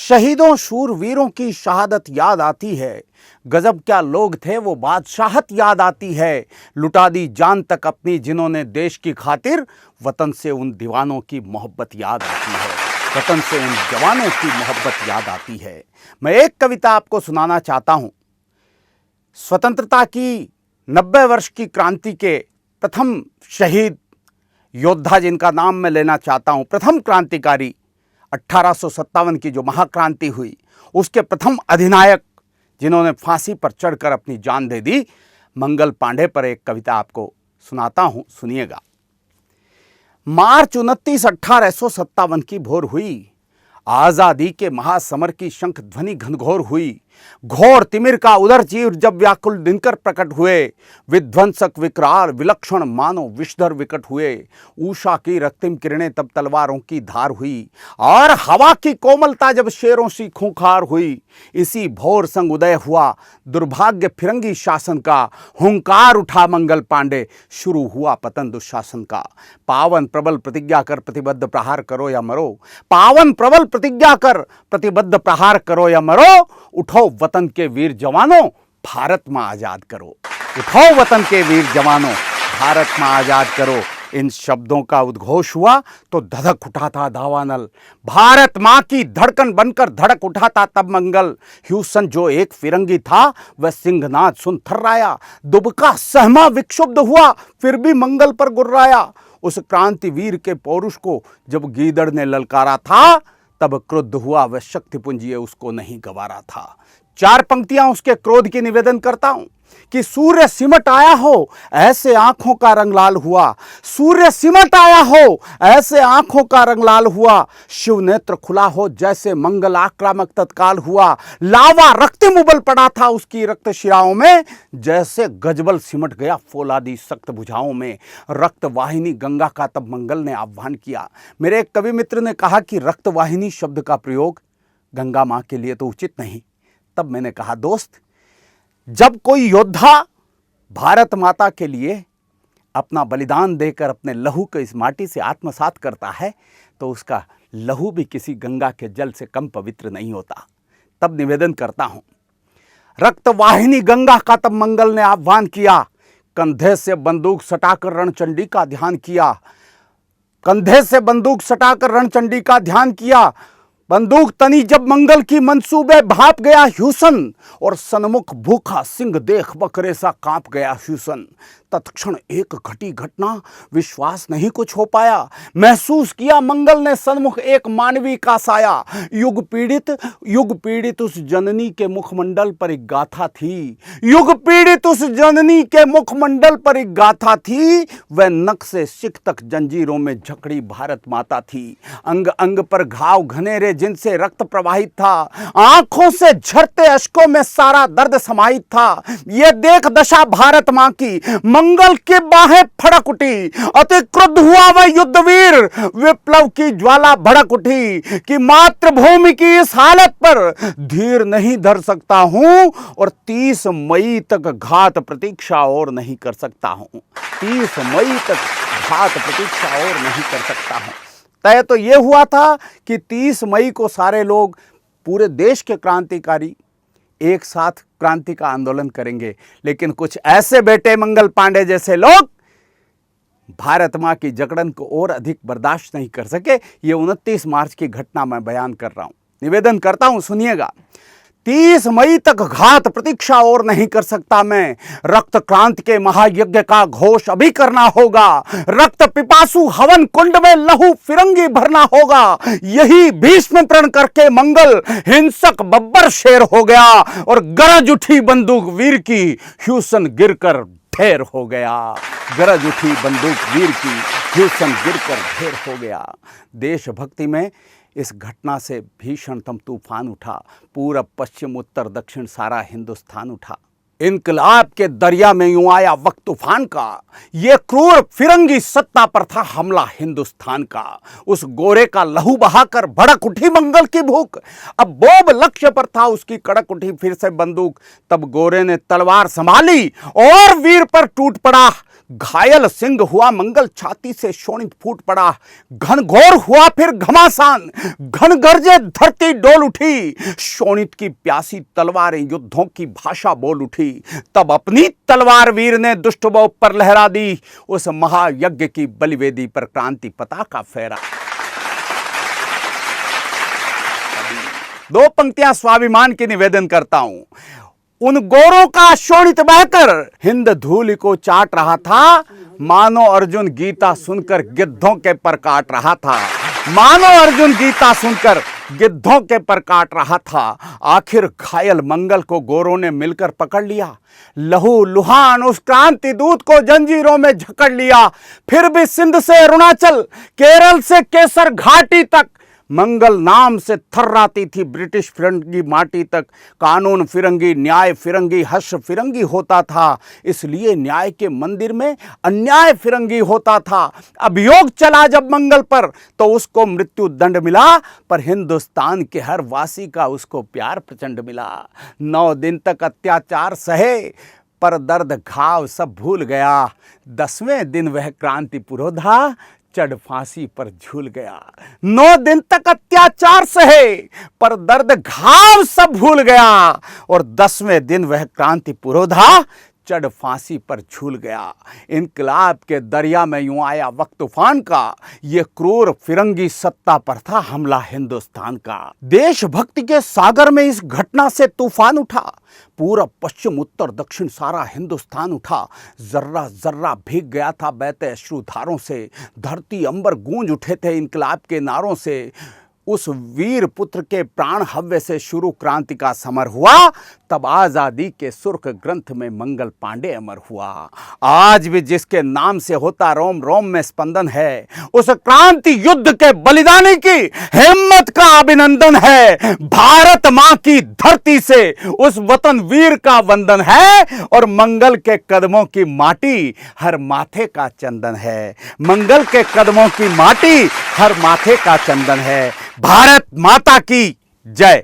शहीदों शूरवीरों की शहादत याद आती है। गजब क्या लोग थे वो बादशाहत याद आती है। लुटा दी जान तक अपनी जिन्होंने देश की खातिर, वतन से उन दीवानों की मोहब्बत याद आती है। वतन से उन जवानों की मोहब्बत याद आती है। मैं एक कविता आपको सुनाना चाहता हूं। स्वतंत्रता की 90 वर्ष की क्रांति के प्रथम शहीद योद्धा जिनका नाम मैं लेना चाहता हूं, प्रथम क्रांतिकारी, 1857 की जो महाक्रांति हुई उसके प्रथम अधिनायक जिन्होंने फांसी पर चढ़कर अपनी जान दे दी, मंगल पांडे पर एक कविता आपको सुनाता हूं, सुनिएगा। मार्च 29 1857 की भोर हुई, आजादी के महासमर की शंख ध्वनि घनघोर हुई। घोर तिमिर का उदर चीर जब व्याकुल दिनकर प्रकट हुए, विध्वंसक विकराल विलक्षण मानो विषधर विकट हुए। उषा की रक्तिम किरणें तब तलवारों की धार हुई, और हवा की कोमलता जब शेरों सी खूंखार हुई। इसी भोर संग उदय हुआ दुर्भाग्य फिरंगी शासन का, हुंकार उठा मंगल पांडे, शुरू हुआ पतन दुशासन का। पावन प्रबल प्रतिज्ञा कर प्रतिबद्ध प्रहार करो या मरो, पावन प्रबल प्रतिज्ञा कर प्रतिबद्ध प्रहार करो या मरो। उठो वतन के वीर जवानों, भारत मां आजाद करो। उठो वतन के वीर जवानों, भारत मां आजाद करो। इन शब्दों का उद्घोष हुआ तो धधक उठा था दावानल, भारत मां की धड़कन बनकर धड़क उठा था तब मंगल। ह्यूसन जो एक फिरंगी था वह सिंहनाद सुन थर्राया, दुबका सहमा विक्षुब्ध हुआ फिर भी मंगल पर गुर्राया। उस क्रांति वीर के पौरुष को जब गीदड़ ने ललकारा था, तब क्रुद्ध हुआ वह शक्तिपुंज उसको नहीं गवारा था। 4 पंक्तियां उसके क्रोध की निवेदन करता हूं कि सूर्य सिमट आया हो ऐसे आंखों का रंग लाल हुआ, सूर्य सिमट आया हो ऐसे आंखों का रंग लाल हुआ। शिव नेत्र खुला हो जैसे मंगल आक्रामक तत्काल हुआ। लावा रक्तिम उबल पड़ा था उसकी रक्त शिराओं में, जैसे गजबल सिमट गया फौलादी सख्त भुजाओं में। रक्त वाहिनी गंगा का तब मंगल ने आह्वान किया। मेरे एक कवि मित्र ने कहा कि रक्त वाहिनी शब्द का प्रयोग गंगा मां के लिए तो उचित नहीं। तब मैंने कहा, दोस्त, जब कोई योद्धा भारत माता के लिए अपना बलिदान देकर अपने लहू को इस माटी से आत्मसात करता है, तो उसका लहू भी किसी गंगा के जल से कम पवित्र नहीं होता। तब निवेदन करता हूं, रक्तवाहिनी गंगा का तब मंगल ने आह्वान किया। कंधे से बंदूक सटाकर रणचंडी का ध्यान किया, कंधे से बंदूक सटाकर रणचंडी का ध्यान किया। बंदूक तनी जब मंगल की मंसूबे भाप गया ह्यूसन, और सन्मुख भूखा सिंह देख बकरे सा कांप गया ह्यूसन। तत्क्षण एक घटी घटना, विश्वास नहीं कुछ हो पाया। महसूस किया मंगल ने सन्मुख एक मानवी का साया। युग पीड़ित उस जननी के मुखमंडल पर एक गाथा थी, युग पीड़ित उस जननी के मुखमंडल पर एक गाथा थी। वह नख से सिख तक जंजीरों में जकड़ी भारत माता थी। अंग अंग पर घाव घनेरे जिनसे रक्त प्रवाहित था, आंखों से झरते अश्कों में सारा दर्द समाहित था। यह देख दशा भारत मां की, मंगल की बाहें फड़क उठी। अति क्रुद्ध हुआ वह युद्धवीर, विप्लव की ज्वाला भड़क उठी कि मातृभूमि की इस हालत पर धीर नहीं धर सकता हूं, और 30 मई तक घात प्रतीक्षा और नहीं कर सकता हूं। 30 मई तक घात प्रतीक्षा और नहीं कर सकता हूं। तय तो यह हुआ था कि 30 मई को सारे लोग, पूरे देश के क्रांतिकारी एक साथ क्रांति का आंदोलन करेंगे, लेकिन कुछ ऐसे बेटे मंगल पांडे जैसे लोग भारत मां की जकड़न को और अधिक बर्दाश्त नहीं कर सके। ये 29 मार्च की घटना मैं बयान कर रहा हूं, निवेदन करता हूं, सुनिएगा। 30 मई तक घात प्रतीक्षा और नहीं कर सकता मैं, रक्त क्रांति के महायज्ञ का घोष अभी करना होगा। रक्त पिपासु हवन कुंड में लहू फिरंगी भरना होगा। यही भीष्म प्रण करके मंगल हिंसक बब्बर शेर हो गया, और गरज उठी बंदूक वीर की, ह्यूसन गिरकर ढेर हो गया। गरज उठी बंदूक वीर की, ह्यूसन गिरकर ढेर हो गया। देशभक्ति में इस घटना से भीषणतम तूफान उठा। पूरब पश्चिम उत्तर दक्षिण सारा हिंदुस्तान उठा। इनकलाब के दरिया में यूं आया वक्त तूफान का, ये क्रूर फिरंगी सत्ता पर था हमला हिंदुस्तान का। उस गोरे का लहू बहाकर भड़क उठी मंगल की भूख, अब बोब लक्ष्य पर था उसकी कड़क उठी फिर से बंदूक। तब गोरे ने तलवार संभाली और वीर पर टूट पड़ा। घायल सिंह हुआ मंगल, छाती से शोणित फूट पड़ा। घनघोर हुआ फिर घमासान, घन गरजे धरती डोल उठी। शोणित की प्यासी तलवारें युद्धों की भाषा बोल उठी। तब अपनी तलवार वीर ने दुष्ट वो पर लहरा दी। उस महायज्ञ की बलिवेदी पर क्रांति पताका फहरा। दो पंक्तियां स्वाभिमान की निवेदन करता हूं। उन गोरों का शोणित बहकर हिंद धूलि को चाट रहा था, मानो अर्जुन गीता सुनकर गिद्धों के पर काट रहा था। मानो अर्जुन गीता सुनकर गिद्धों के पर काट रहा था। आखिर घायल मंगल को गोरों ने मिलकर पकड़ लिया। लहू लुहान उस क्रांति दूत को जंजीरों में जकड़ लिया। फिर भी सिंध से अरुणाचल, केरल से केसर घाटी तक मंगल नाम से थर्राती थी ब्रिटिश फिरंगी माटी तक। कानून फिरंगी, न्याय फिरंगी, हर्ष फिरंगी होता था। इसलिए न्याय के मंदिर में अन्याय फिरंगी होता था। अभियोग चला जब मंगल पर तो उसको मृत्यु दंड मिला, पर हिंदुस्तान के हर वासी का उसको प्यार प्रचंड मिला। 9 दिन तक अत्याचार सहे, पर दर्द घाव सब भूल गया। 10वें दिन वह क्रांति पुरोधा चढ़ फांसी पर झूल गया। 9 दिन तक अत्याचार सहे, पर दर्द घाव सब भूल गया। और 10वें दिन वह क्रांति पुरोधा चढ़ फांसी पर झूल गया। इनकलाब के दरिया में यूं आया वक्त तूफान का। ये क्रूर फिरंगी सत्ता पर था हमला हिंदुस्तान का। देशभक्ति के सागर में इस घटना से तूफान उठा। पूरब पश्चिम उत्तर दक्षिण सारा हिंदुस्तान उठा। जर्रा जर्रा भीग गया था बहते अश्रुधारों से। धरती अंबर गूंज उठे थे इनकलाब के नारों से। उस वीर पुत्र के प्राण हव्य से शुरू क्रांति का समर हुआ। तब आजादी के सुर्ख ग्रंथ में मंगल पांडे अमर हुआ। आज भी जिसके नाम से होता रोम रोम में स्पंदन है, उस क्रांति युद्ध के बलिदानी की हिम्मत का अभिनंदन है। भारत मां की धरती से उस वतन वीर का वंदन है। और मंगल के कदमों की माटी हर माथे का चंदन है। मंगल के कदमों की माटी हर माथे का चंदन है। भारत माता की जय।